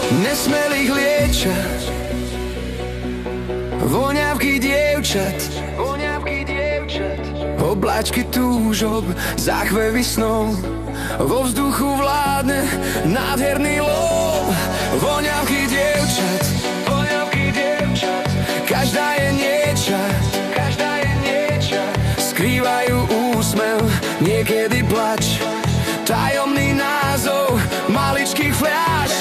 nesmelých liečat, voňavky dievčat, obláčky túžob, záchvevy snov, vo vzduchu vládne nádherný lov. Voňavky dievčat, každá je nieča, skrývajú úsmev, niekedy plač, tajomný názov maličkých fľaš.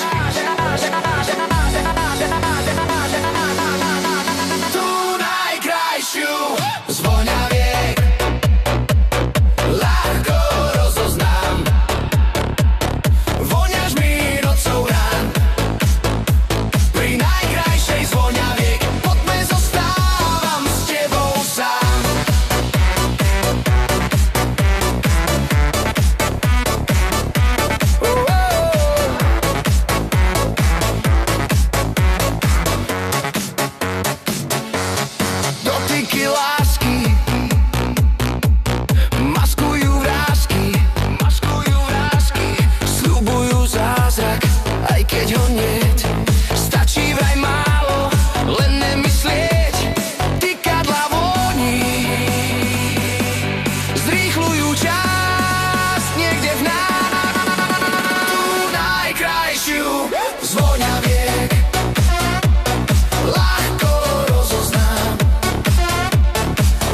Tú najkrajšiu z voňaviek ľahko rozoznám. Voňaš mi nocou rán. Pri najkrajšej z voňaviek poďme, zostávam s tebou sám. Dotyky lásky maskujú vrásky, sľubujú zázrak, aj keď ho niet. Stačí vraj málo, len nemyslieť. Tykadlá vôni zrýchľujú čas niekde v nás. Tú najkrajšiu z voňaviek ľahko rozoznám.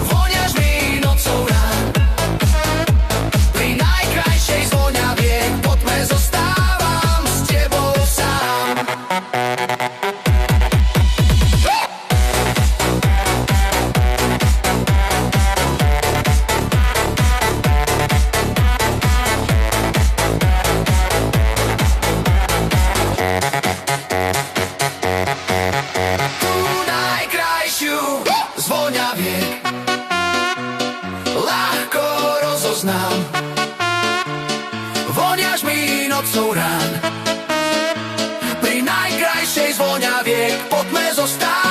Voňaš mi nocou rán. Pri najkrajšej z voňaviek poďme, zostávam s tebou sám. Tú najkrajšiu z voňaviek ľahko rozoznám. Voňaš mi nocou rán. Pri najkrajšej z voňaviek poďme, zostávať